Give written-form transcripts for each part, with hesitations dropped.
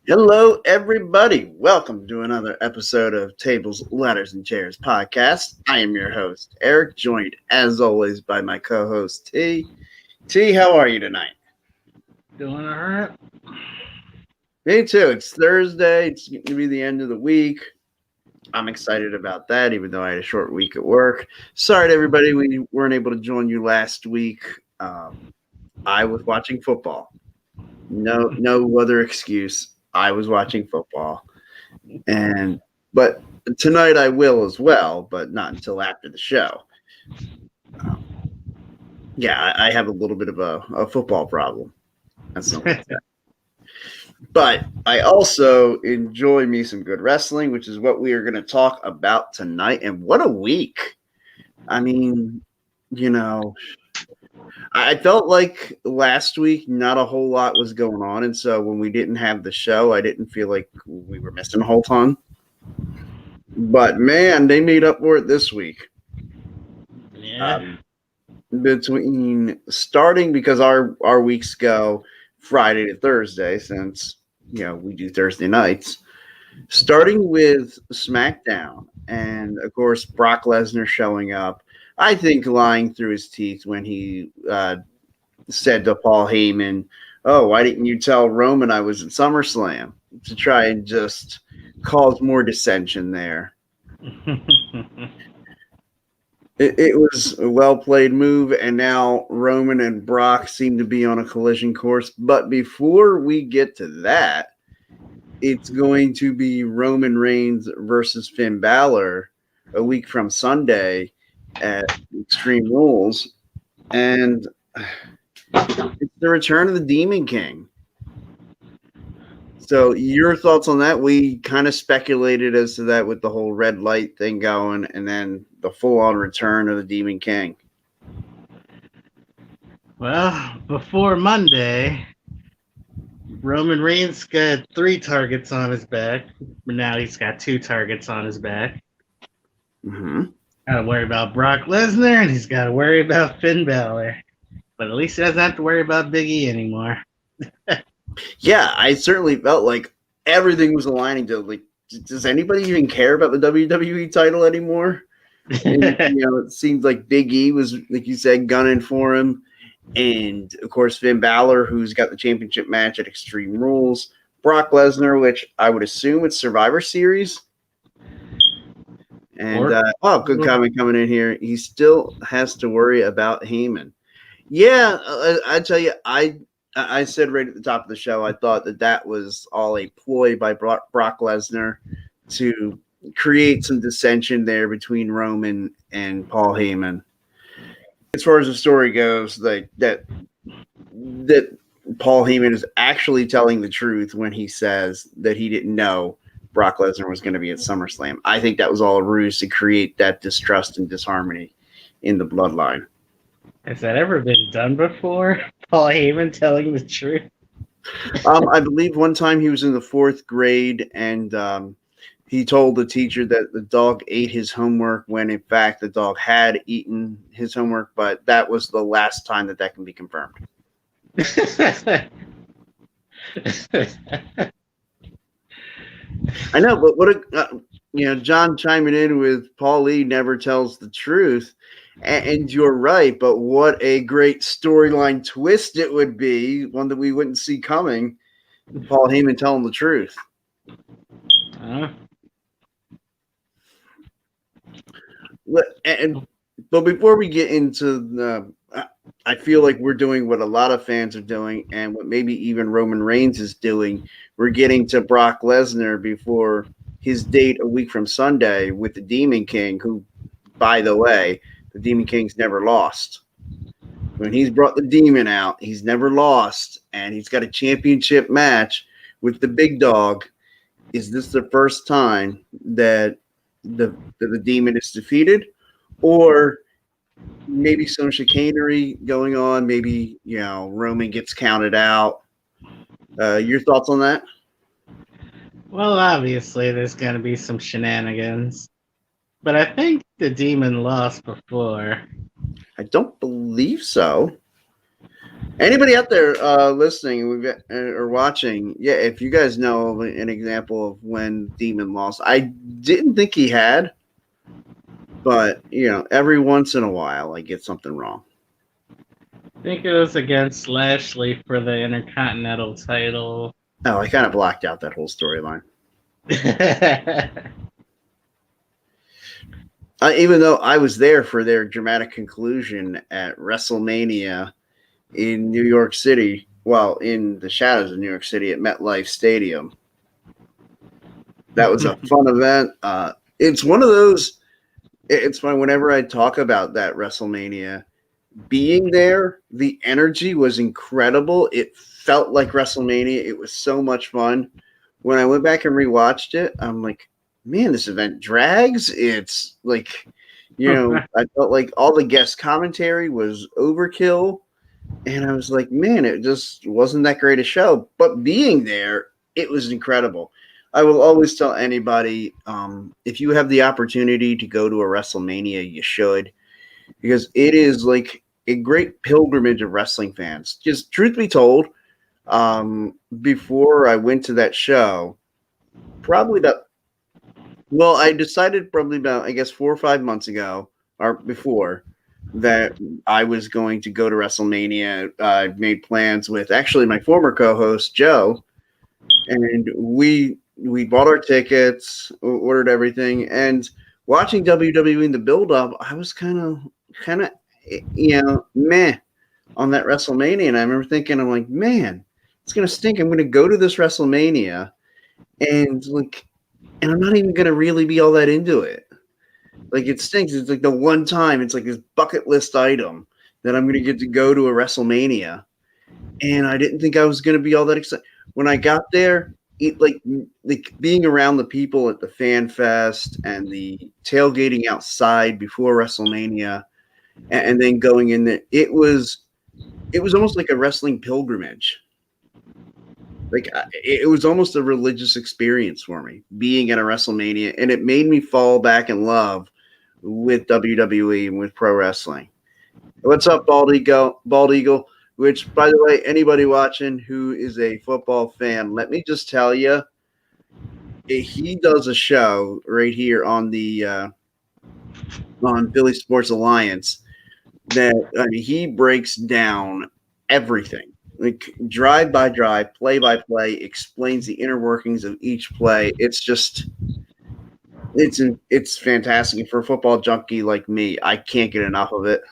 Hello, everybody. Welcome to another episode of Tables, Ladders, and Chairs podcast. I am your host, Eric, joined as always by my co host, T. T, how are you tonight? Doing all right. Me too. It's Thursday. It's going to be the end of the week. I'm excited about that, even though I had a short week at work. Sorry to everybody, we weren't able to join you last week. I was watching football. No other excuse. I was watching football. But tonight I will as well, but not until after the show. Um, yeah, I have a little bit of a football problem. That's not like that. But I also enjoy me some good wrestling, which is what we are going to talk about tonight. And what a week! I mean, you know, I felt like last week not a whole lot was going on, and so when we didn't have the show, I didn't feel like we were missing a whole ton. But man, they made up for it this week. Yeah. Between starting because our weeks go Friday to Thursday, since we do Thursday nights. Starting with SmackDown, and of course Brock Lesnar showing up. I think lying through his teeth when he said to Paul Heyman, "Oh, why didn't you tell Roman I was at SummerSlam?" To try and just cause more dissension there. It was a well-played move, and now Roman and Brock seem to be on a collision course. But before we get to that, it's going to be Roman Reigns versus Finn Balor a week from Sunday at Extreme Rules. And it's the return of the Demon King. So your thoughts on that? We kind of speculated as to that with the whole red light thing going, and then the full-on return of the Demon King. Well, before Monday, Roman Reigns got 3 targets on his back, but now he's got 2 targets on his back. Mm-hmm. Got to worry about Brock Lesnar, and he's got to worry about Finn Balor. But at least he doesn't have to worry about Big E anymore. Yeah, I certainly felt like everything was aligning to like. Does anybody even care about the WWE title anymore? And, it seemed like Big E was, like you said, gunning for him. And, of course, Finn Balor, who's got the championship match at Extreme Rules. Brock Lesnar, which I would assume it's Survivor Series. And, good comment coming in here. He still has to worry about Heyman. Yeah, I tell you, I said right at the top of the show, I thought that was all a ploy by Brock Lesnar to create some dissension there between Roman and Paul Heyman. As far as the story goes, like that Paul Heyman is actually telling the truth when he says that he didn't know Brock Lesnar was going to be at SummerSlam. I think that was all a ruse to create that distrust and disharmony in the bloodline. Has that ever been done before? Paul Heyman telling the truth? I believe one time he was in the 4th grade, and he told the teacher that the dog ate his homework when, in fact, the dog had eaten his homework, but that was the last time that can be confirmed. I know, but what John chiming in with Paul Lee never tells the truth. And you're right, but what a great storyline twist it would be, one that we wouldn't see coming. Paul Heyman telling the truth. But before we get into I feel like we're doing what a lot of fans are doing, and what maybe even Roman Reigns is doing. We're getting to Brock Lesnar before his date a week from Sunday with the Demon King, who, by the way, the Demon King's never lost. When he's brought the demon out, he's never lost, and he's got a championship match with the big dog. Is this the first time that the demon is defeated, or maybe some chicanery going on? Maybe Roman gets counted out. Your thoughts on that? Well, obviously, there's going to be some shenanigans. But I think the demon lost before. I don't believe so. Anybody out there listening or watching, yeah, if you guys know of an example of when Demon lost, I didn't think he had, but every once in a while I get something wrong. I think it was against Lashley for the Intercontinental title. Oh, I kind of blocked out that whole storyline. Even though I was there for their dramatic conclusion at WrestleMania in New York City, well, in the shadows of New York City at MetLife Stadium. That was a fun event. It's one of those. It's fun whenever I talk about that WrestleMania. Being there, the energy was incredible. It felt like WrestleMania. It was so much fun. When I went back and rewatched it, I'm like, man, this event drags. It's like, I felt like all the guest commentary was overkill. And I was like, man, it just wasn't that great a show. But being there, it was incredible. I will always tell anybody, if you have the opportunity to go to a WrestleMania, you should, because it is like a great pilgrimage of wrestling fans. Just truth be told, before I went to that show, I decided probably about, I guess, 4 or 5 months ago or before that I was going to go to WrestleMania. I made plans with actually my former co-host Joe, and we bought our tickets, ordered everything, and watching WWE in the build-up, I was kind of meh on that WrestleMania, and I remember thinking, I'm like, man, it's gonna stink. I'm gonna go to this WrestleMania, and I'm not even gonna really be all that into it. Like, it stinks. It's like the one time, it's like this bucket list item that I'm going to get to go to a WrestleMania. And I didn't think I was going to be all that excited. When I got there, like being around the people at the Fan Fest and the tailgating outside before WrestleMania and then going in there, it was almost like a wrestling pilgrimage. Like, it was almost a religious experience for me being at a WrestleMania, and it made me fall back in love with WWE and with pro wrestling. What's up, Bald Eagle? Which, by the way, anybody watching who is a football fan, let me just tell you, he does a show right here on the on Philly Sports Alliance that he breaks down everything, like drive by drive, play by play, explains the inner workings of each play. It's fantastic. And for a football junkie like me, I can't get enough of it.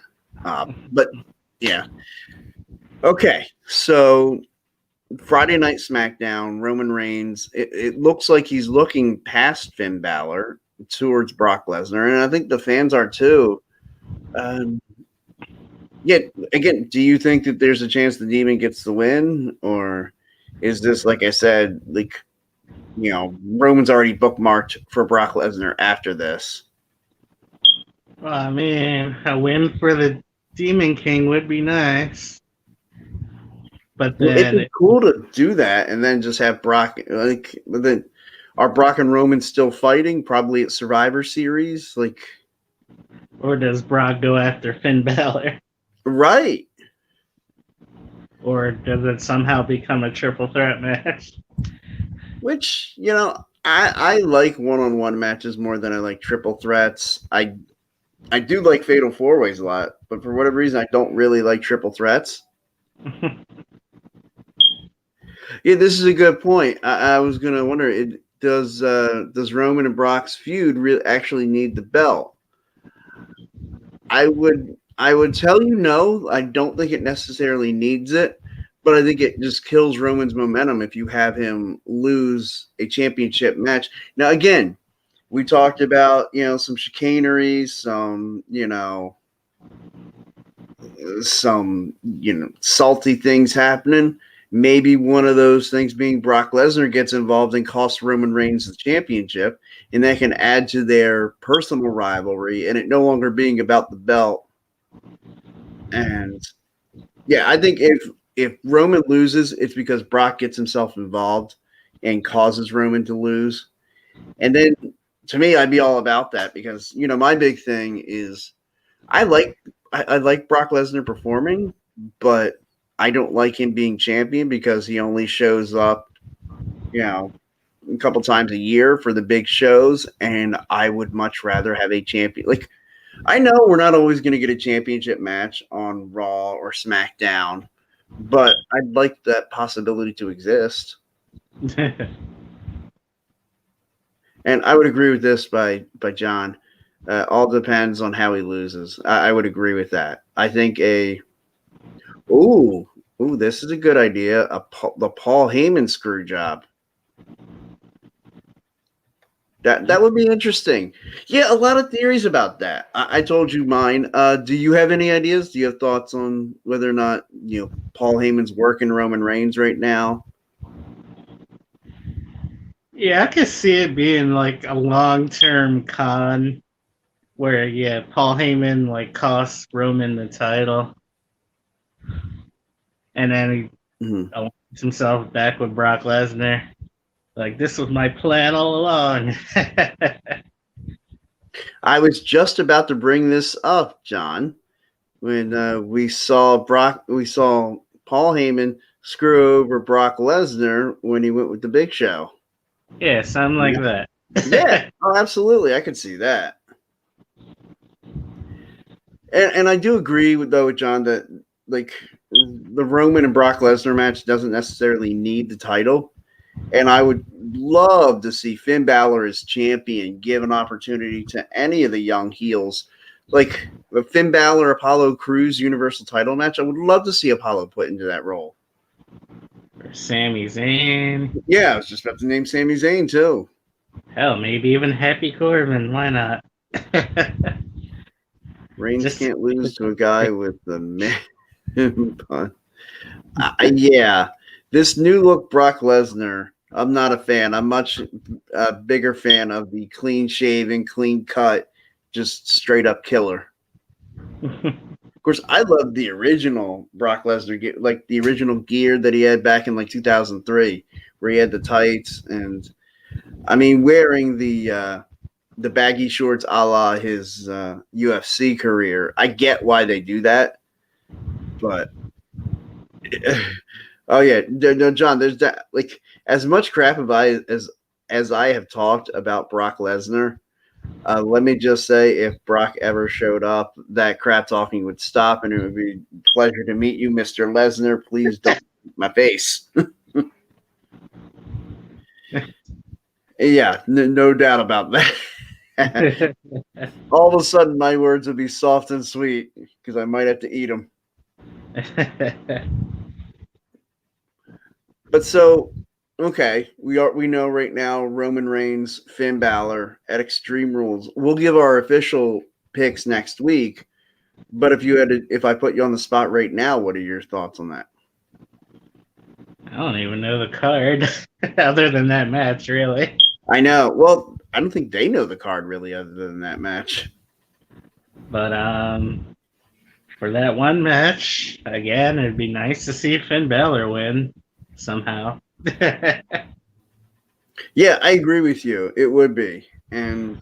But yeah. Okay, so Friday Night SmackDown, Roman Reigns. It looks like he's looking past Finn Balor towards Brock Lesnar, and I think the fans are too. Yeah, again, do you think that there's a chance the Demon gets the win, or is this, like I said, Roman's already bookmarked for Brock Lesnar after this? Well, I mean, a win for the Demon King would be nice. But then it'd be cool to do that and then just have Brock. Are Brock and Roman still fighting? Probably at Survivor Series, or does Brock go after Finn Balor? Right. Or does it somehow become a triple threat match? Which, I like one-on-one matches more than I like triple threats. I do like fatal four-ways a lot, but for whatever reason, I don't really like triple threats. Yeah, this is a good point. I was going to wonder, does Roman and Brock's feud really actually need the belt? I would tell you no. I don't think it necessarily needs it, but I think it just kills Roman's momentum if you have him lose a championship match. Now, again, we talked about, some chicanery, some salty things happening. Maybe one of those things being Brock Lesnar gets involved and costs Roman Reigns the championship, and that can add to their personal rivalry and it no longer being about the belt. And yeah, I think if Roman loses, it's because Brock gets himself involved and causes Roman to lose. And then to me, I'd be all about that because, my big thing is I like Brock Lesnar performing, but I don't like him being champion because he only shows up, a couple times a year for the big shows, and I would much rather have a champion. Like, I know we're not always going to get a championship match on Raw or SmackDown, but I'd like that possibility to exist. And I would agree with this by John. All depends on how he loses. I would agree with that. I think this is a good idea. The Paul Heyman screw job. That would be interesting. Yeah, a lot of theories about that. I told you mine. Do you have any ideas? Do you have thoughts on whether or not Paul Heyman's working Roman Reigns right now? Yeah, I could see it being like a long-term con where Paul Heyman like costs Roman the title, and then he aligns himself back with Brock Lesnar. Like, this was my plan all along. I was just about to bring this up, John, when we saw Paul Heyman screw over Brock Lesnar when he went with the Big Show. Yeah, something like that. Yeah, oh, absolutely. I could see that. And I do agree with John that like the Roman and Brock Lesnar match doesn't necessarily need the title. And I would love to see Finn Balor as champion give an opportunity to any of the young heels. Like the Finn Balor Apollo Crews Universal title match, I would love to see Apollo put into that role. Or Sami Zayn. Yeah, I was just about to name Sami Zayn too. Hell, maybe even Happy Corbin. Why not? Reigns can't lose to a guy with the man pun. Yeah. This new look Brock Lesnar, I'm not a fan. I'm much a bigger fan of the clean shaven, clean cut, just straight up killer. Of course, I love the original Brock Lesnar gear, like the original gear that he had back in like 2003, where he had the tights and, I mean, wearing the baggy shorts a la his UFC career. I get why they do that, but. Oh yeah, no, John. There's that. Like as much crap as I have talked about Brock Lesnar. Let me just say, if Brock ever showed up, that crap talking would stop, and it would be a pleasure to meet you, Mr. Lesnar. Please don't my face. Yeah, no doubt about that. All of a sudden, my words would be soft and sweet because I might have to eat them. But so, okay, we know right now Roman Reigns, Finn Balor at Extreme Rules. We'll give our official picks next week. But if I put you on the spot right now, what are your thoughts on that? I don't even know the card other than that match, really. I know. Well, I don't think they know the card really other than that match. But for that one match, again, it'd be nice to see Finn Balor win somehow. Yeah, I agree with you. It would be. And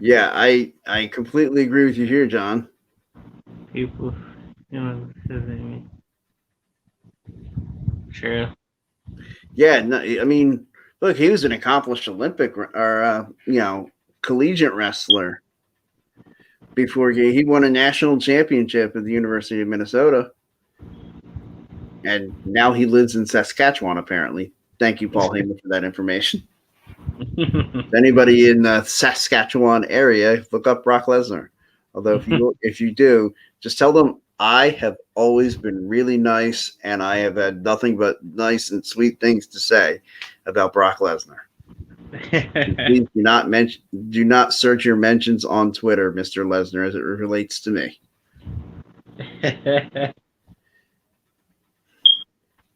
yeah, I completely agree with you here, John. People, true. Yeah, no, I mean, look, he was an accomplished Olympic or collegiate wrestler before he won a national championship at the University of Minnesota. And now he lives in Saskatchewan, apparently. Thank you, Paul Heyman, for that information. Anybody in the Saskatchewan area, look up Brock Lesnar. Although if you do, just tell them I have always been really nice and I have had nothing but nice and sweet things to say about Brock Lesnar. Please do not search your mentions on Twitter, Mr. Lesnar, as it relates to me.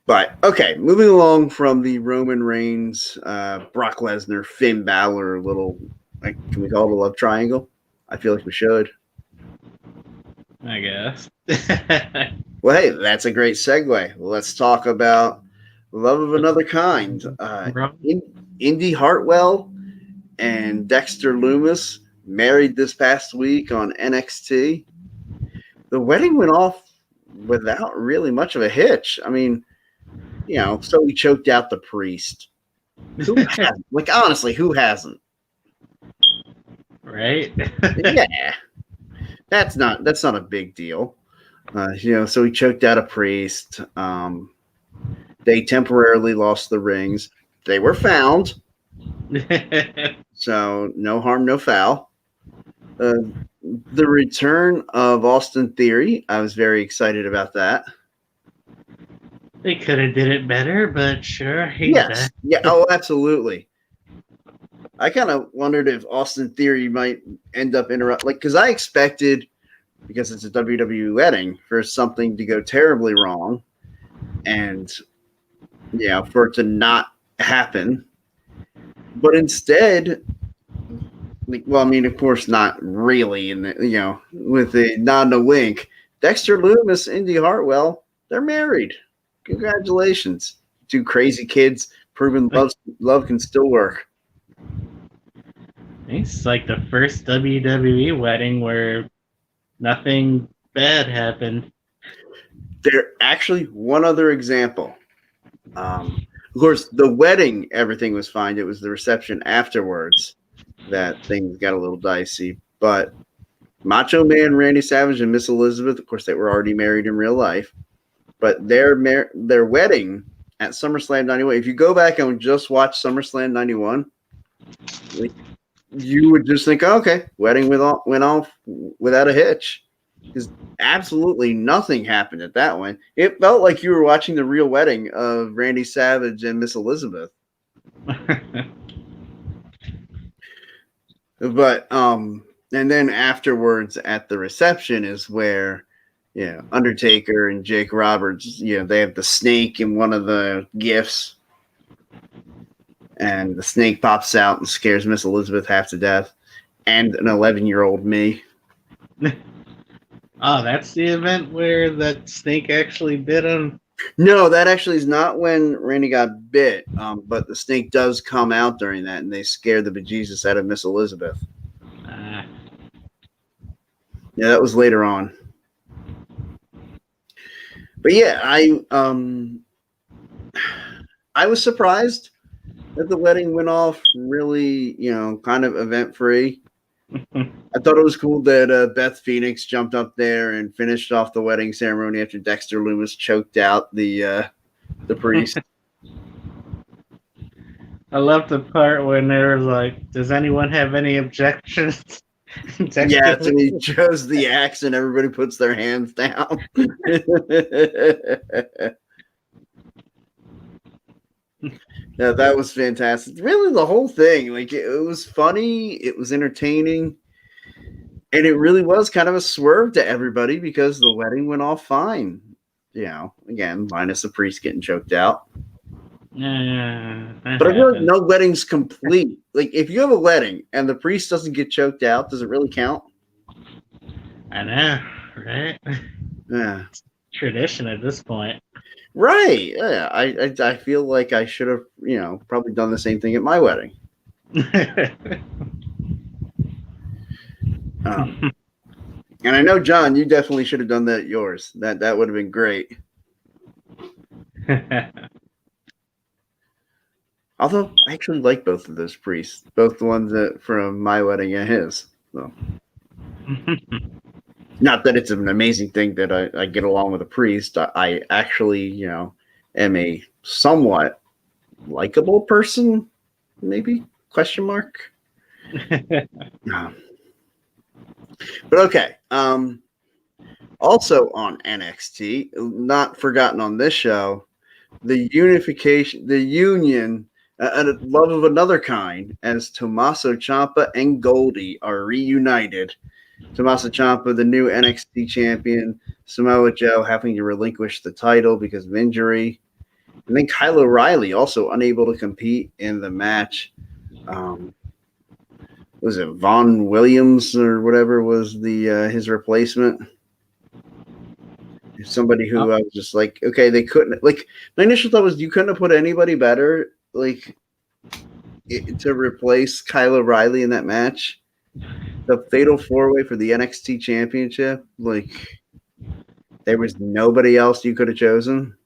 But okay, moving along from the Roman Reigns, Brock Lesnar, Finn Balor little, can we call it a love triangle? I feel like we should. I guess. Well, hey, that's a great segue. Let's talk about love of another kind. Indy Hartwell and Dexter Lumas married this past week on NXT. the wedding went off without really much of a hitch. I mean, so he choked out the priest. Who hasn't? Like, honestly, who hasn't? Right? Yeah, that's not a big deal. So he choked out a priest. They temporarily lost the rings. They were found, so no harm, no foul. The return of Austin Theory, I was very excited about that. They could have did it better, but sure, he's Yes, back. yeah, oh, absolutely. I kind of wondered if Austin Theory might end up because I expected, because it's a WWE wedding, for something to go terribly wrong, and for it to not happen. But instead, of course, not really. With a nod and a wink, Dexter, Lumas, Indy, Hartwell, they're married. Congratulations, two crazy kids proving love can still work. It's like the first WWE wedding where nothing bad happened. There actually one other example. Of course, the wedding, everything was fine. It was the reception afterwards that things got a little dicey. But Macho Man, Randy Savage, and Miss Elizabeth, of course, they were already married in real life. But their wedding at SummerSlam 91, if you go back and just watch SummerSlam 91, you would just think, oh, okay, wedding went off without a hitch. Because absolutely nothing happened at that one. It felt like you were watching the real wedding of Randy Savage and Miss Elizabeth. But and then afterwards at the reception is where Undertaker and Jake Roberts, they have the snake in one of the gifts, and the snake pops out and scares Miss Elizabeth half to death, and an 11-year-old me. Oh, that's the event where that snake actually bit him? No, that actually is not when Randy got bit, but the snake does come out during that, and they scare the bejesus out of Miss Elizabeth. Yeah, that was later on. But yeah, I was surprised that the wedding went off really, kind of event-free. I thought it was cool that Beth Phoenix jumped up there and finished off the wedding ceremony after Dexter Lumis choked out the priest. I love the part when they were like, does anyone have any objections? Yeah, so he chose the axe and everybody puts their hands down. Yeah, that was fantastic. Really, the whole thing, it was funny, it was entertaining, and it really was kind of a swerve to everybody because the wedding went off fine. Again, minus the priest getting choked out. But I feel like no wedding's complete. Like, if you have a wedding and the priest doesn't get choked out, does it really count? I know, right? Yeah. Tradition at this point. Right. Yeah. I feel like I should have, probably done the same thing at my wedding. And I know, John, you definitely should have done that at yours. That would have been great. Although I actually like both of those priests, both the ones from my wedding and his. So. Not that it's an amazing thing that I get along with a priest. I actually, am a somewhat likable person, maybe ? But okay. Also on NXT, not forgotten on this show, the union, a love of another kind, as Tommaso Ciampa and Goldie are reunited. Tommaso Ciampa, the new NXT champion, Samoa Joe having to relinquish the title because of injury, and then Kyle O'Reilly also unable to compete in the match. Was it Von Williams or whatever was his replacement? Somebody who I was just like, okay, they couldn't. Like, my initial thought was you couldn't have put anybody better, to replace Kyle O'Reilly in that match. The fatal 4-way for the NXT championship. There was nobody else you could have chosen?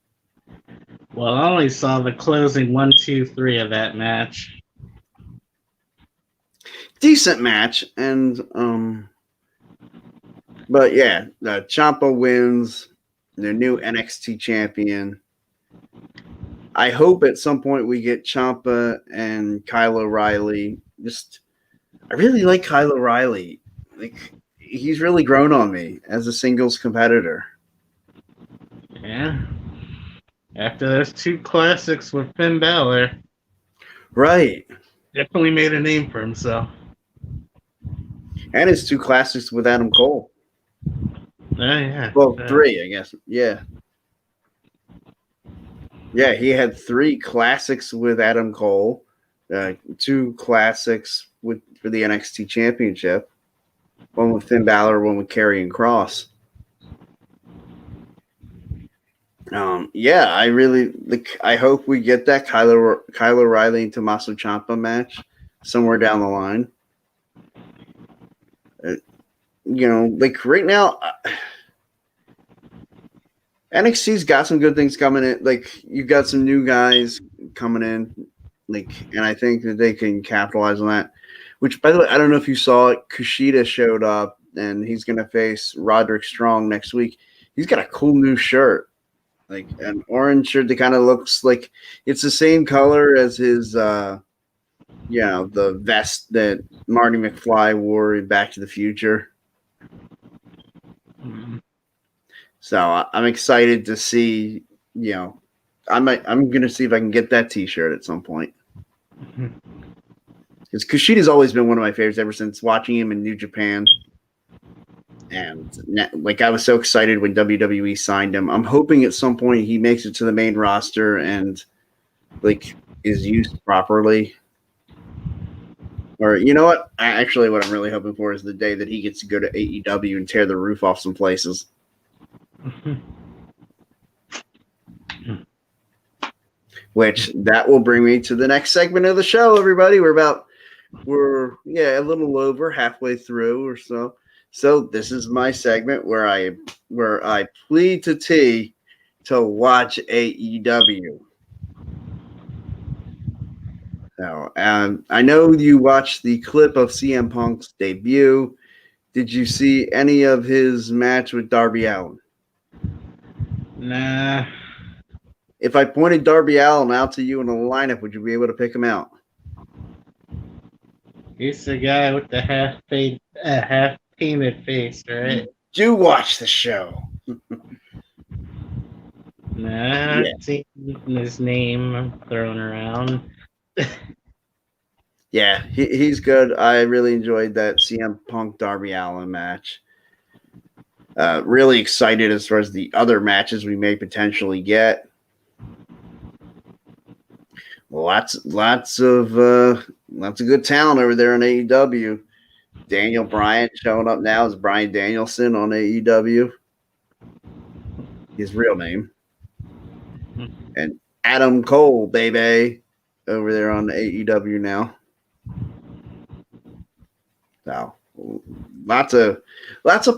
Well, I only saw the closing 1, 2, 3 of that match. Decent match, and but yeah, Ciampa wins, the new NXT champion. I hope at some point we get Ciampa and Kyle O'Reilly. I really like Kyle O'Reilly. Like, he's really grown on me as a singles competitor. Yeah. After those 2 classics with Finn Balor, Right. definitely made a name for himself. And his 2 classics with Adam Cole. Oh, yeah. Well, 3, I guess. Yeah. Yeah, he had 3 classics with Adam Cole, 2 classics for the NXT Championship, one with Finn Balor, one with Karrion Kross. Yeah, I really like. I hope we get that Kyle O'Reilly and Tommaso Ciampa match somewhere down the line. Like right now, NXT's got some good things coming in. Like, you've got some new guys coming in, and I think that they can capitalize on that. Which, by the way, I don't know if you saw it. Kushida showed up, and he's going to face Roderick Strong next week. He's got a cool new shirt, like an orange shirt that kind of looks like it's the same color as his, the vest that Marty McFly wore in Back to the Future. Mm-hmm. So I'm excited to see. I'm going to see if I can get that T-shirt at some point. Because Kushida's always been one of my favorites ever since watching him in New Japan. And I was so excited when WWE signed him. I'm hoping at some point he makes it to the main roster and is used properly. Or, you know what? Actually, what I'm really hoping for is the day that he gets to go to AEW and tear the roof off some places. Which that will bring me to the next segment of the show, everybody. We're a little over halfway through or so. So this is my segment where I plead to T to watch AEW. So, I know you watched the clip of CM Punk's debut. Did you see any of his match with Darby Allin? Nah. If I pointed Darby Allin out to you in a lineup, would you be able to pick him out? He's the guy with the half painted face, right? Do watch the show. Nah, I've seen his name thrown around. Yeah, he's good. I really enjoyed that CM Punk Darby Allin match. Really excited as far as the other matches we may potentially get. Lots of good talent over there on AEW. Daniel Bryan showing up now as Bryan Danielson on AEW. His real name. And Adam Cole, baby, over there on AEW now. So lots of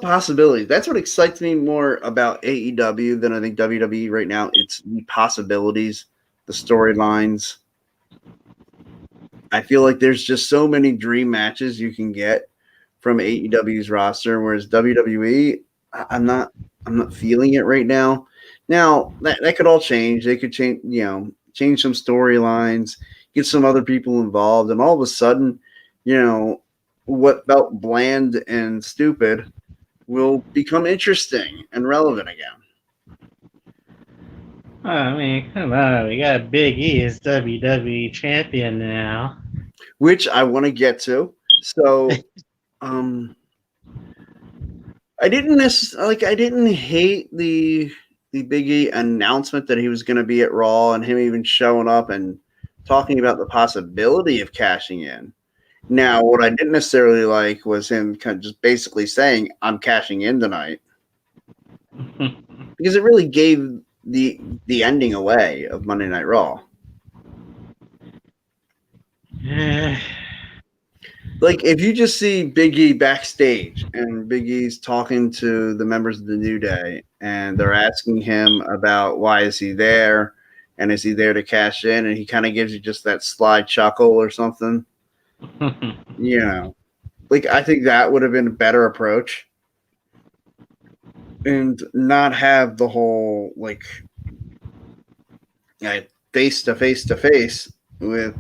possibilities. That's what excites me more about AEW than I think WWE right now. It's the possibilities, the storylines. I feel like there's just so many dream matches you can get from AEW's roster, whereas WWE, I'm not feeling it right now. Now that could all change. They could change some storylines, get some other people involved, and all of a sudden, what felt bland and stupid will become interesting and relevant again. I mean, come on, we got Big E as WWE Champion now, which I want to get to. So, I didn't hate the Big E announcement that he was going to be at Raw and him even showing up and talking about the possibility of cashing in. Now, what I didn't necessarily like was him kind of just basically saying, "I'm cashing in tonight," because it really gave the ending away of Monday Night Raw. Like, if you just see Big E backstage and Big E's talking to the members of the New Day and they're asking him about why is he there and is he there to cash in, and he kind of gives you just that sly chuckle or something, you know, like, I think that would have been a better approach and not have the whole, like, face to face with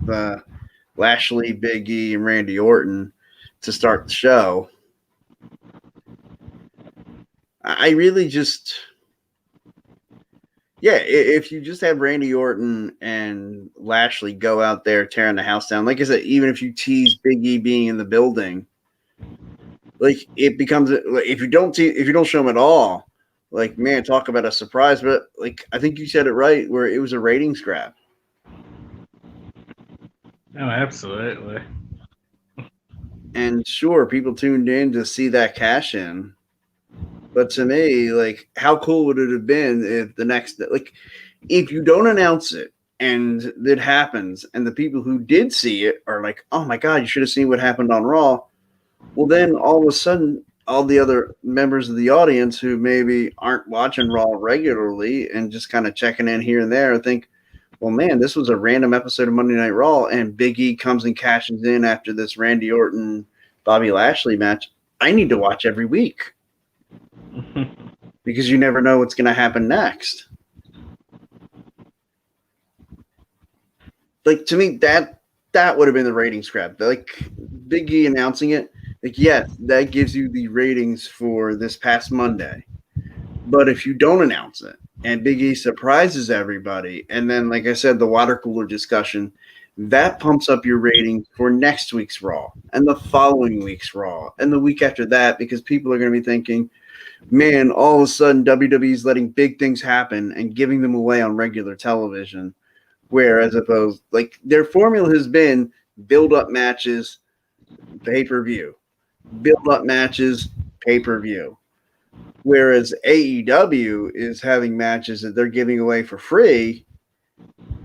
Lashley, Big E, and Randy Orton to start the show. I really just, if you just have Randy Orton and Lashley go out there tearing the house down, like I said, even if you tease Big E being in the building, like, it becomes, if you don't show him at all, like, man, talk about a surprise. But, like, I think you said it right, where it was a ratings grab. Oh, absolutely. And sure, people tuned in to see that cash in. But to me, like, how cool would it have been if the next, like, if you don't announce it and it happens and the people who did see it are like, oh my God, you should have seen what happened on Raw. Well, then all of a sudden, all the other members of the audience who maybe aren't watching Raw regularly and just kind of checking in here and there think, well, man, this was a random episode of Monday Night Raw, and Big E comes and cashes in after this Randy Orton, Bobby Lashley match. I need to watch every week because you never know what's going to happen next. Like, to me, that would have been the ratings grab. Like, Big E announcing it, like, yes, that gives you the ratings for this past Monday. But if you don't announce it and Big E surprises everybody, and then, like I said, the water cooler discussion, that pumps up your rating for next week's Raw and the following week's Raw and the week after that, because people are going to be thinking, man, all of a sudden WWE is letting big things happen and giving them away on regular television. Whereas opposed, like, their formula has been build up matches, pay-per-view, build up matches, pay-per-view. Whereas AEW is having matches that they're giving away for free,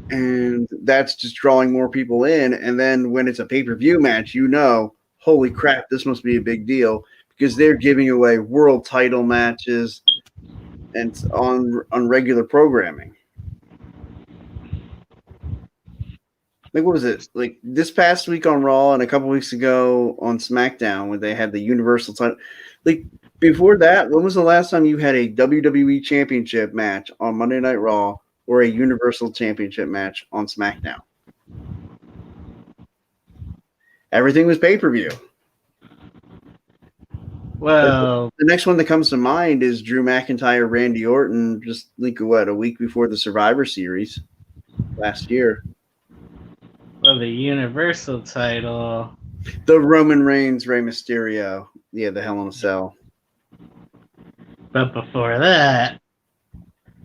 and that's just drawing more people in. And then when it's a pay-per-view match, you know, holy crap, this must be a big deal because they're giving away world title matches and on regular programming. Like, what was it? Like, this past week on Raw and a couple weeks ago on SmackDown when they had the Universal title. Like, before that, when was the last time you had a WWE Championship match on Monday Night Raw or a Universal Championship match on SmackDown? Everything was pay-per-view. Well, the next one that comes to mind is Drew McIntyre, Randy Orton, just like, what, a week before the Survivor Series last year. Well, the Universal title. The Roman Reigns, Rey Mysterio. Yeah, the Hell in a Cell. But before that,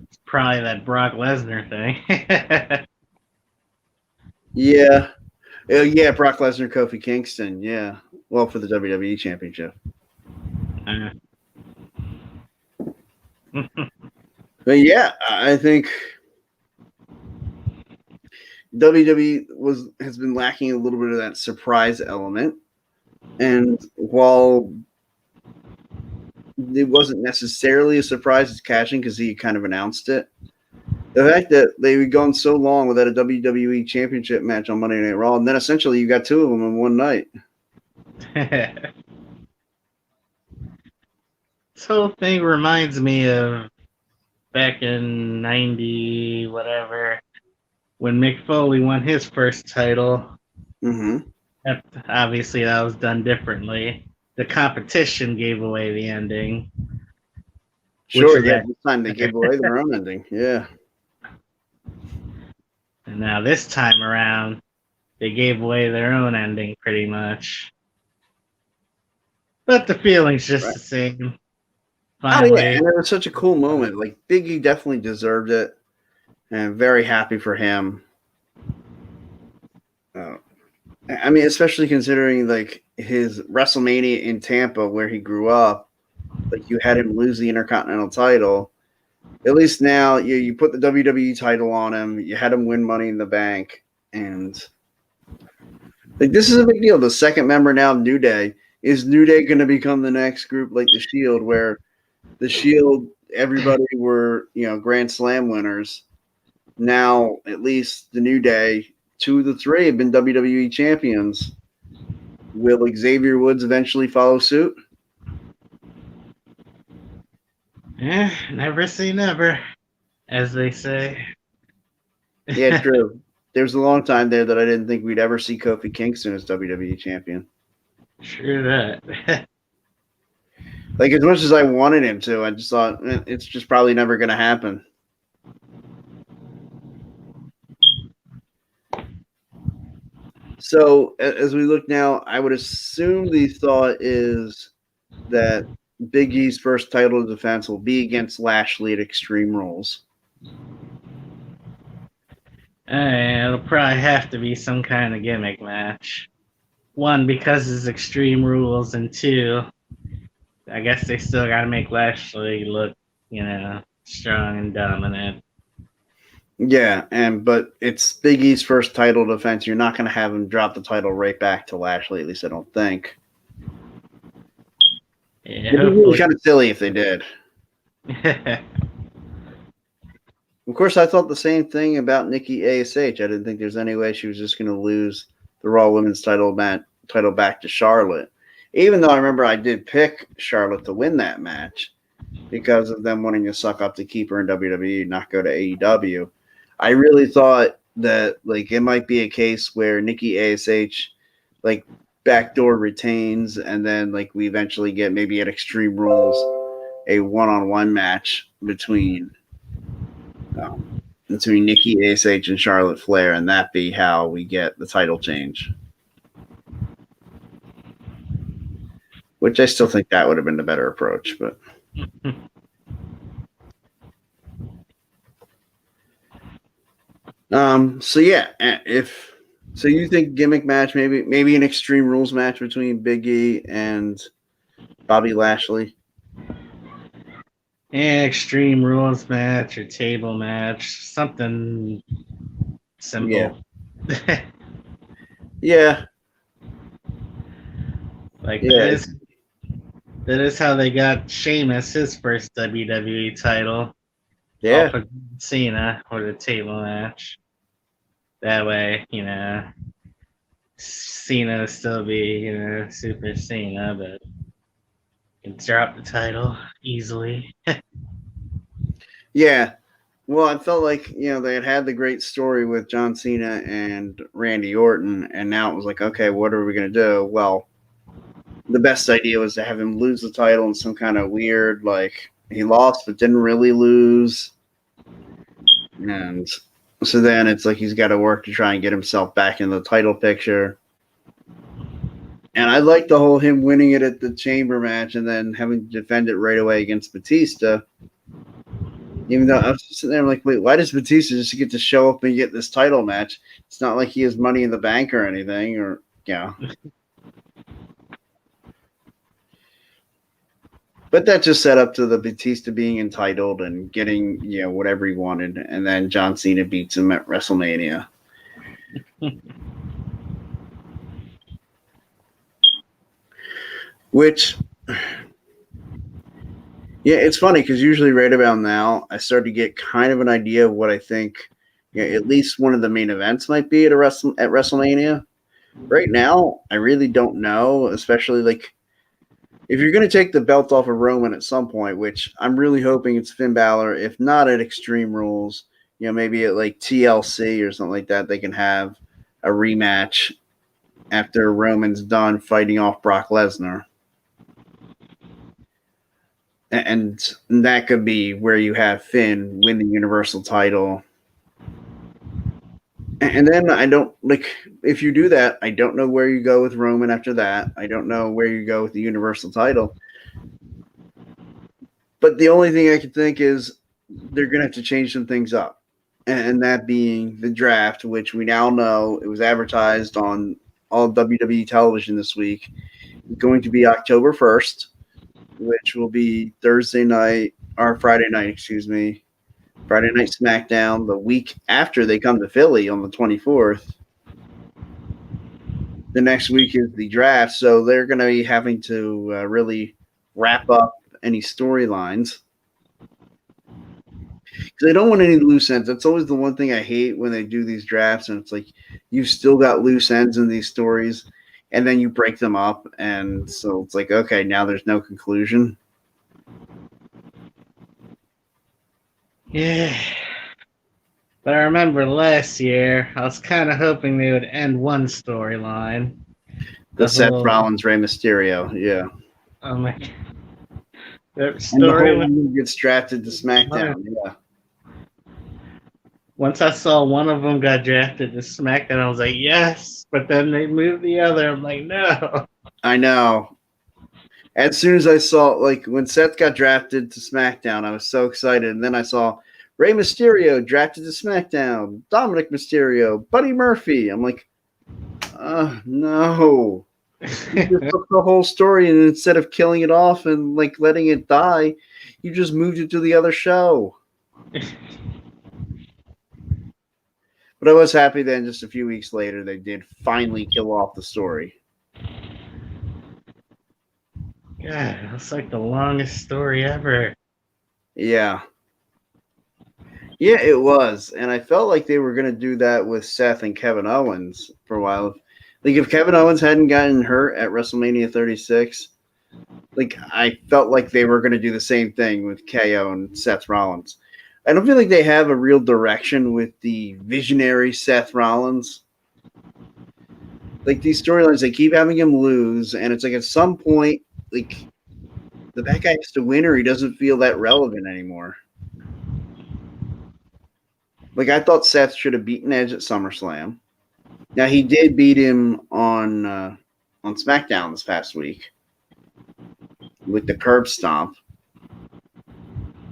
it's probably that Brock Lesnar thing. Yeah. Yeah, Brock Lesnar, Kofi Kingston. Yeah. Well, for the WWE Championship. But yeah, I think WWE has been lacking a little bit of that surprise element. And while it wasn't necessarily a surprise as cashing because he kind of announced it, the fact that they've gone so long without a WWE Championship match on Monday Night Raw, and then essentially you got two of them in one night. This whole thing reminds me of back in 90, whatever, when Mick Foley won his first title. Mm-hmm. Obviously, that was done differently. The competition gave away the ending. Sure, yeah. This time they gave away their own ending. Yeah. And now this time around, they gave away their own ending pretty much. But the feeling's just the same. Finally. Oh, yeah. And it was such a cool moment. Like, Big E definitely deserved it. And I'm very happy for him. I mean, especially considering, like, his WrestleMania in Tampa where he grew up. Like, you had him lose the Intercontinental title. At least now you put the WWE title on him. You had him win Money in the Bank. And Like, this is a big deal. The second member now, New Day. Is New Day going to become the next group like the Shield, where the Shield, everybody were, Grand Slam winners. Now, at least the New Day, 2 of the 3 have been WWE champions. Will Xavier Woods eventually follow suit? Never say never, as they say. Yeah, true. There was a long time there that I didn't think we'd ever see Kofi Kingston as WWE champion. True that. Like, as much as I wanted him to, I just thought it's just probably never going to happen. So, as we look now, I would assume the thought is that Big E's first title defense will be against Lashley at Extreme Rules. It'll probably have to be some kind of gimmick match. 1, because it's Extreme Rules, and 2, I guess they still got to make Lashley look, strong and dominant. Yeah, but it's Big E's first title defense. You're not going to have him drop the title right back to Lashley, at least I don't think. Yeah, it'd be really kind of silly if they did. Of course, I thought the same thing about Nikki ASH. I didn't think there's any way she was just going to lose the Raw Women's title back to Charlotte. Even though I remember I did pick Charlotte to win that match because of them wanting to suck up to keep her in WWE, not go to AEW. I really thought that it might be a case where Nikki ASH backdoor retains, and then we eventually get maybe at Extreme Rules a one-on-one match between Nikki ASH and Charlotte Flair, and that be how we get the title change. Which I still think that would have been the better approach, but. So yeah, so you think gimmick match, maybe an Extreme Rules match between Big E and Bobby Lashley? Yeah, Extreme Rules match or table match, something simple. Yeah. That is how they got Sheamus his first WWE title. Yeah. Off of Cena or the table match. That way, Cena will still be, Super Cena, but can drop the title easily. Yeah. Well, I felt like, they had the great story with John Cena and Randy Orton, and now it was like, okay, what are we going to do? Well, the best idea was to have him lose the title in some kind of weird, he lost but didn't really lose. And so then it's he's got to work to try and get himself back in the title picture. And I like the whole him winning it at the Chamber match and then having to defend it right away against Batista. Even though I was sitting there wait, why does Batista just get to show up and get this title match? It's not like he has Money in the Bank or anything, or But that just set up to the Batista being entitled and getting, whatever he wanted. And then John Cena beats him at WrestleMania. Which, it's funny because usually right about now, I start to get kind of an idea of what I think at least one of the main events might be at WrestleMania. Right now, I really don't know, especially if you're going to take the belt off of Roman at some point, which I'm really hoping it's Finn Balor, if not at Extreme Rules, maybe at TLC or something like that, they can have a rematch after Roman's done fighting off Brock Lesnar. And that could be where you have Finn win the Universal title. And then I don't if you do that, I don't know where you go with Roman after that. I don't know where you go with the Universal title. But the only thing I can think is they're going to have to change some things up. And that being the draft, which we now know it was advertised on all WWE television this week, is going to be October 1st, which will be Friday night, Friday Night SmackDown the week after they come to Philly on the 24th. the next week is the draft, so they're going to be having to really wrap up any storylines. Because I don't want any loose ends. That's always the one thing I hate when they do these drafts, and it's like you've still got loose ends in these stories, and then you break them up, and so it's like, okay, now there's no conclusion. Yeah. But I remember last year, I was kind of hoping they would end one storyline. The Seth Rollins, Rey Mysterio, yeah. Oh my God. That And the story whole one gets drafted to SmackDown, yeah. Once I saw one of them got drafted to SmackDown, I was like, yes. But then they moved the other. I'm like, no. I know. As soon as I saw, like, when Seth got drafted to SmackDown, I was so excited. And then I saw Rey Mysterio drafted to SmackDown, Dominic Mysterio, Buddy Murphy. I'm like, no. You just took the whole story, and instead of killing it off and, like, letting it die, you just moved it to the other show. But I was happy then just a few weeks later they did finally kill off the story. God, that's like the longest story ever. Yeah. Yeah, it was. And I felt like they were going to do that with Seth and Kevin Owens for a while. Like, if Kevin Owens hadn't gotten hurt at WrestleMania 36, like, I felt like they were going to do the same thing with KO and Seth Rollins. I don't feel like they have a real direction with the visionary Seth Rollins. Like, these storylines, they keep having him lose, and it's like at some point, like, the bad guy has to win or he doesn't feel that relevant anymore. Like, I thought Seth should have beaten Edge at SummerSlam. Now, he did beat him on SmackDown this past week with the curb stomp.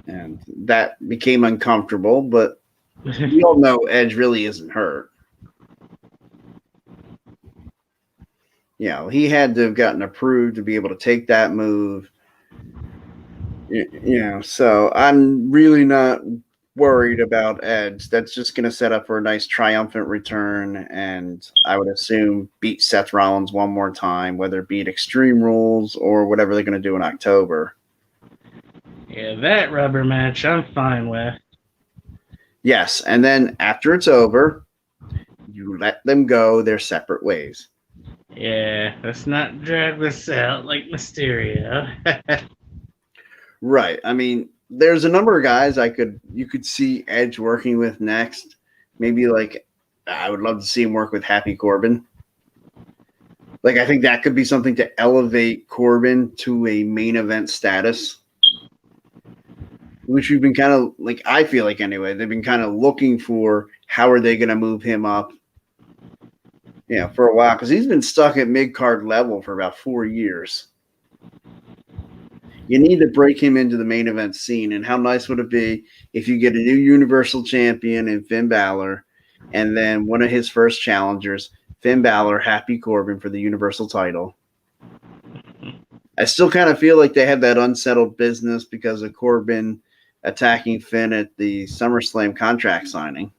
And that became uncomfortable, but we all know Edge really isn't hurt. You know, he had to have gotten approved to be able to take that move. You know, so I'm really not worried about Edge. That's just going to set up for a nice triumphant return, and I would assume beat Seth Rollins one more time, whether it be at Extreme Rules or whatever they're going to do in October. Yeah, that rubber match I'm fine with. Yes, and then after it's over, you let them go their separate ways. Yeah, let's not drag this out like Mysterio. Right. I mean, there's a number of guys you could see Edge working with next. Maybe, like, I would love to see him work with Happy Corbin. Like, I think that could be something to elevate Corbin to a main event status. Which we've been kind of, like, I feel like anyway, they've been kind of looking for how are they going to move him up, you know, for a while. Because he's been stuck at mid-card level for about 4 years. You need to break him into the main event scene. And how nice would it be if you get a new Universal Champion in Finn Balor, and then one of his first challengers, Finn Balor, Happy Corbin for the Universal title. I still kind of feel like they had that unsettled business because of Corbin attacking Finn at the SummerSlam contract signing.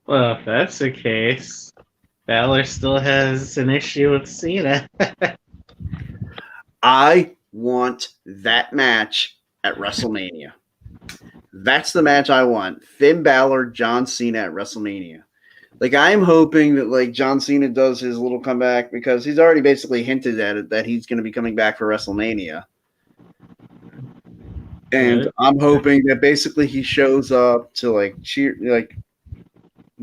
Well, if that's the case, Balor still has an issue with Cena. I want that match at WrestleMania. That's the match I want. Finn Balor, John Cena at WrestleMania. Like, I'm hoping that, like, John Cena does his little comeback because he's already basically hinted at it that he's going to be coming back for WrestleMania. And I'm hoping that basically he shows up to, like, cheer, like,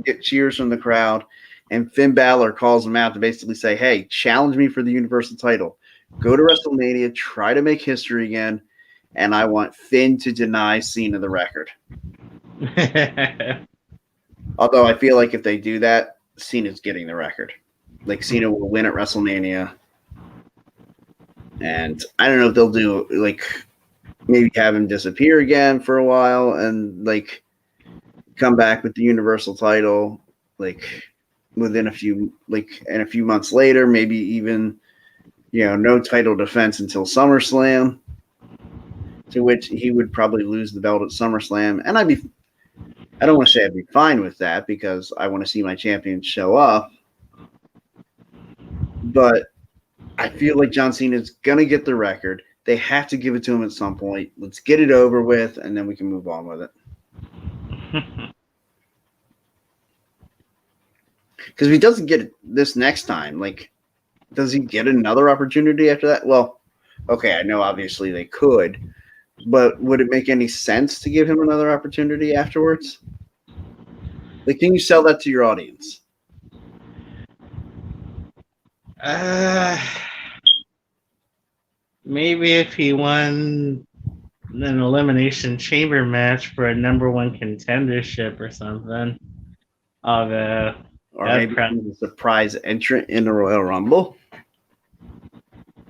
get cheers from the crowd, and Finn Balor calls him out to basically say, hey, challenge me for the Universal title. Go to WrestleMania, try to make history again, and I want Finn to deny Cena the record. Although I feel like if they do that, Cena's getting the record. Like, Cena will win at WrestleMania. And I don't know if they'll do, like, maybe have him disappear again for a while and, like, come back with the Universal title, like, within a few months later, maybe even, you know, no title defense until SummerSlam, to which he would probably lose the belt at SummerSlam. And I don't want to say I'd be fine with that because I want to see my champion show up. but I feel like John Cena is gonna get the record. They have to give it to him at some point. Let's get it over with, and then we can move on with it. Because if he doesn't get it this next time, like, does he get another opportunity after that? Well, okay, I know obviously they could, but would it make any sense to give him another opportunity afterwards? Like, can you sell that to your audience? Maybe if he won an elimination chamber match for a #1 contendership or something. Or maybe a surprise entrant in the Royal Rumble.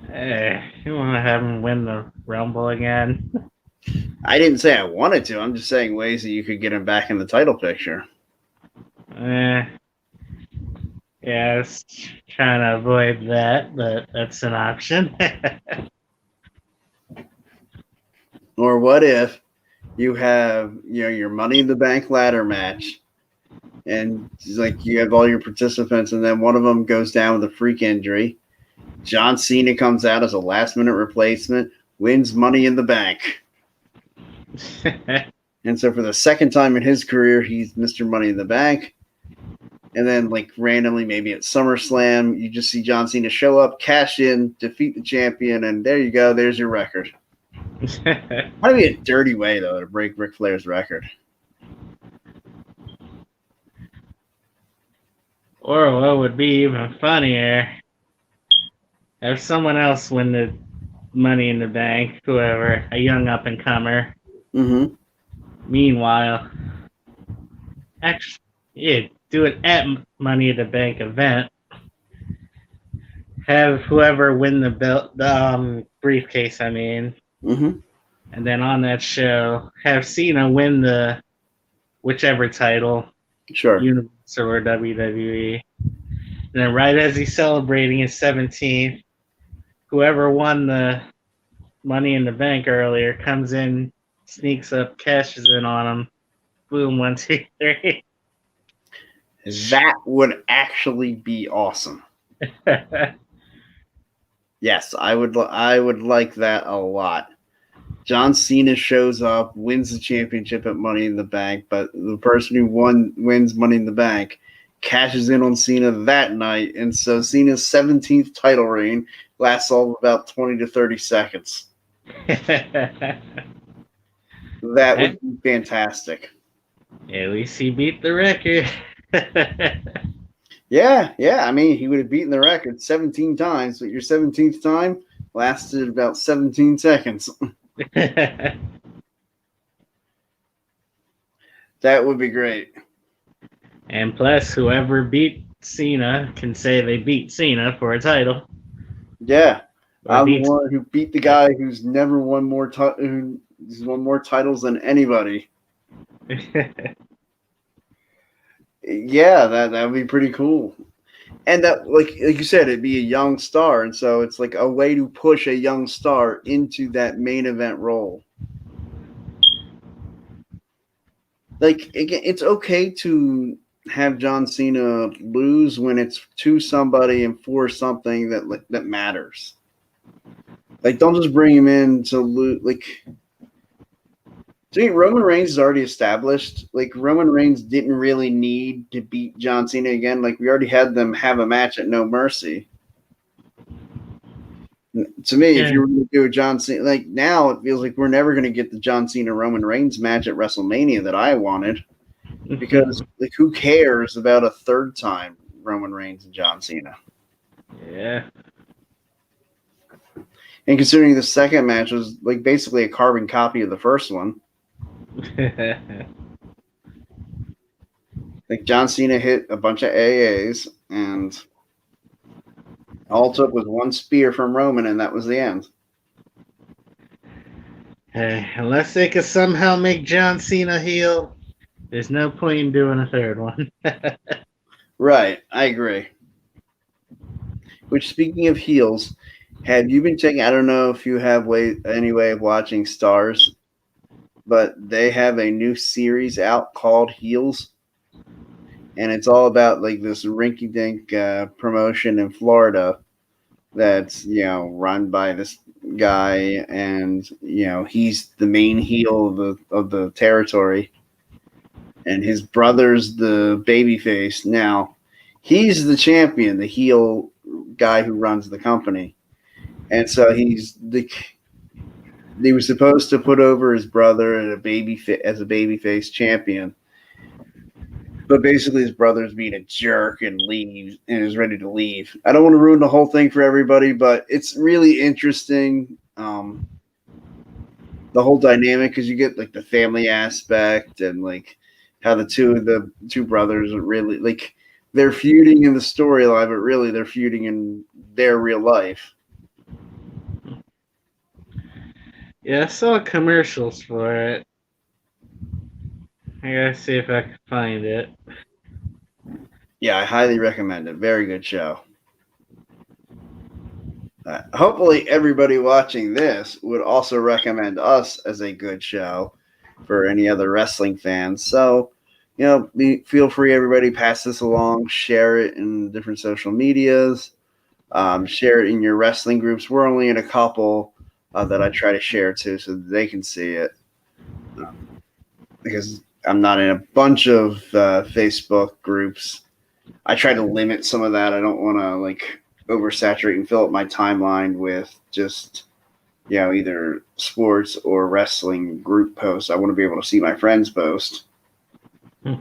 You want to have him win the Rumble again? I didn't say I wanted to. I'm just saying ways that you could get him back in the title picture. Yeah, I was trying to avoid that, but that's an option. Or what if you have your Money in the Bank ladder match, and like you have all your participants, and then one of them goes down with a freak injury. John Cena comes out as a last-minute replacement, wins Money in the Bank. And so for the second time in his career, he's Mr. Money in the Bank. And then, like, randomly, maybe at SummerSlam, you just see John Cena show up, cash in, defeat the champion, and there you go. There's your record. Might be a dirty way, though, to break Ric Flair's record. Or what would be even funnier, have someone else win the Money in the Bank, whoever, a young up-and-comer. Mm-hmm. Meanwhile, actually, do it at Money in the Bank event. Have whoever win the belt, briefcase, Mm-hmm. and then on that show, have Cena win the whichever title, Sure. Universe or WWE. And then right as he's celebrating his 17th, whoever won the Money in the Bank earlier comes in, sneaks up, cashes in on him. Boom, 1, 2, 3. That would actually be awesome. Yes, I would like that a lot. John Cena shows up, wins the championship at Money in the Bank, but the person who wins Money in the Bank cashes in on Cena that night, and so Cena's 17th title reign lasts all about 20 to 30 seconds. That would be fantastic. At least he beat the record. Yeah. I mean, he would have beaten the record 17 times, but your 17th time lasted about 17 seconds. That would be great. And plus, whoever beat Cena can say they beat Cena for a title. Yeah. I'm the one who beat the guy who's never won more who's won more titles than anybody. Yeah, that would be pretty cool. And that, like you said, it'd be a young star, and so it's like a way to push a young star into that main event role. Like, it's okay to have John Cena lose when it's to somebody and for something that matters. Like, don't just bring him in to lose. Like, see, Roman Reigns is already established. Like, Roman Reigns didn't really need to beat John Cena again. Like, we already had them have a match at No Mercy. To me, if you were going to do a John Cena, like, now it feels like we're never going to get the John Cena Roman Reigns match at WrestleMania that I wanted. Because, like, who cares about a third time Roman Reigns and John Cena? Yeah. And considering the second match was, like, basically a carbon copy of the first one. Like, John Cena hit a bunch of AAs, and all it took was one spear from Roman, and that was the end. Unless they could somehow make John Cena heel, there's no point in doing a third one. Right, I agree. Which, speaking of heels, have you been checking? I don't know if you have any way of watching Stars, but they have a new series out called Heels, and it's all about like this rinky-dink promotion in Florida that's run by this guy, and he's the main heel of the territory, and his brother's the babyface. Now he's the champion, the heel guy who runs the company, and so he was supposed to put over his brother as a babyface champion, but basically his brother's being a jerk and leaves and is ready to leave. I don't want to ruin the whole thing for everybody, but it's really interesting. The whole dynamic, because you get like the family aspect and like how the two brothers are really like they're feuding in the storyline, but really they're feuding in their real life. Yeah, I saw commercials for it. I gotta see if I can find it. Yeah, I highly recommend it. Very good show. Hopefully, everybody watching this would also recommend us as a good show for any other wrestling fans. So, feel free, everybody, pass this along, share it in different social medias, share it in your wrestling groups. We're only in a couple that I try to share to so that they can see it. Because I'm not in a bunch of Facebook groups. I try to limit some of that. I don't want to oversaturate and fill up my timeline with just either sports or wrestling group posts. I want to be able to see my friends post. So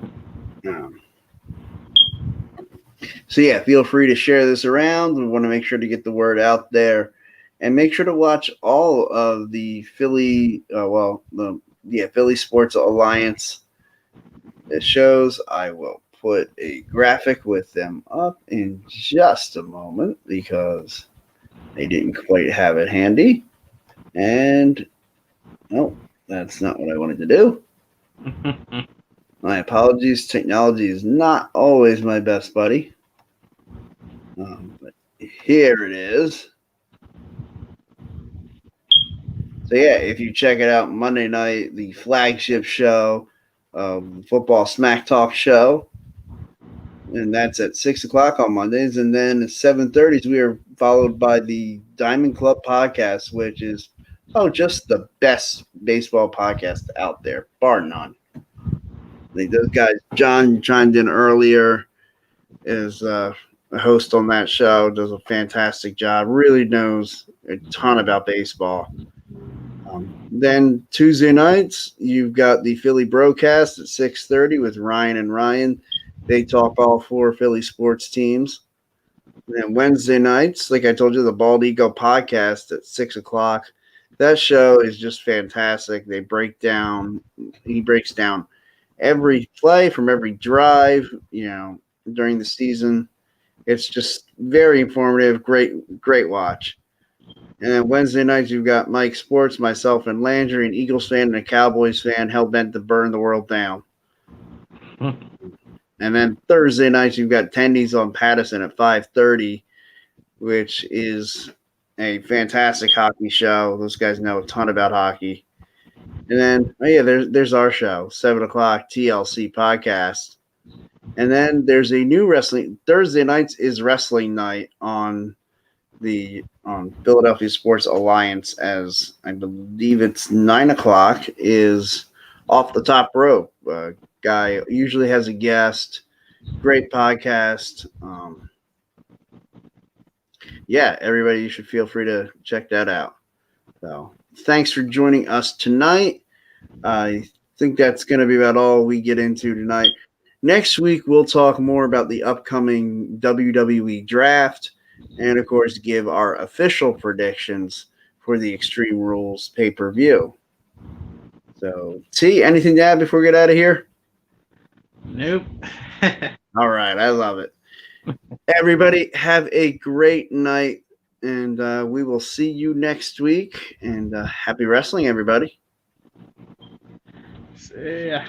yeah, feel free to share this around. We want to make sure to get the word out there, and make sure to watch all of the Philly Philly Sports Alliance shows. I will put a graphic with them up in just a moment because they didn't quite have it handy. And no, that's not what I wanted to do. My apologies. Technology is not always my best buddy. But here it is. So yeah, if you check it out Monday night, the flagship show, Football Smack Talk show, and that's at 6:00 on Mondays, and then at 7:30 we are followed by the Diamond Club podcast, which is just the best baseball podcast out there, bar none. Like those guys, John chimed in earlier, is a host on that show, does a fantastic job, really knows a ton about baseball. Then Tuesday nights, you've got the Philly broadcast at 6:30 with Ryan and Ryan. They talk all four Philly sports teams. And then Wednesday nights, like I told you, the Bald Eagle podcast at 6:00. That show is just fantastic. He breaks down every play from every drive, during the season. It's just very informative. Great watch. And then Wednesday nights, you've got Mike Sports, myself, and Landry, an Eagles fan and a Cowboys fan, hell bent to burn the world down. And then Thursday nights, you've got Tendies on Patterson at 5:30, which is a fantastic hockey show. Those guys know a ton about hockey. And then, there's our show, 7:00 TLC podcast. And then there's a new wrestling. Thursday nights is wrestling night on the Philadelphia Sports Alliance, as I believe it's 9:00 is Off the Top Rope. Guy usually has a guest. Great podcast. Everybody, you should feel free to check that out. So thanks for joining us tonight. I think that's going to be about all we get into tonight. Next week, we'll talk more about the upcoming WWE draft and, of course, give our official predictions for the Extreme Rules pay-per-view. So, T, anything to add before we get out of here? Nope. All right. I love it. Everybody, have a great night, and we will see you next week. And happy wrestling, everybody. See ya.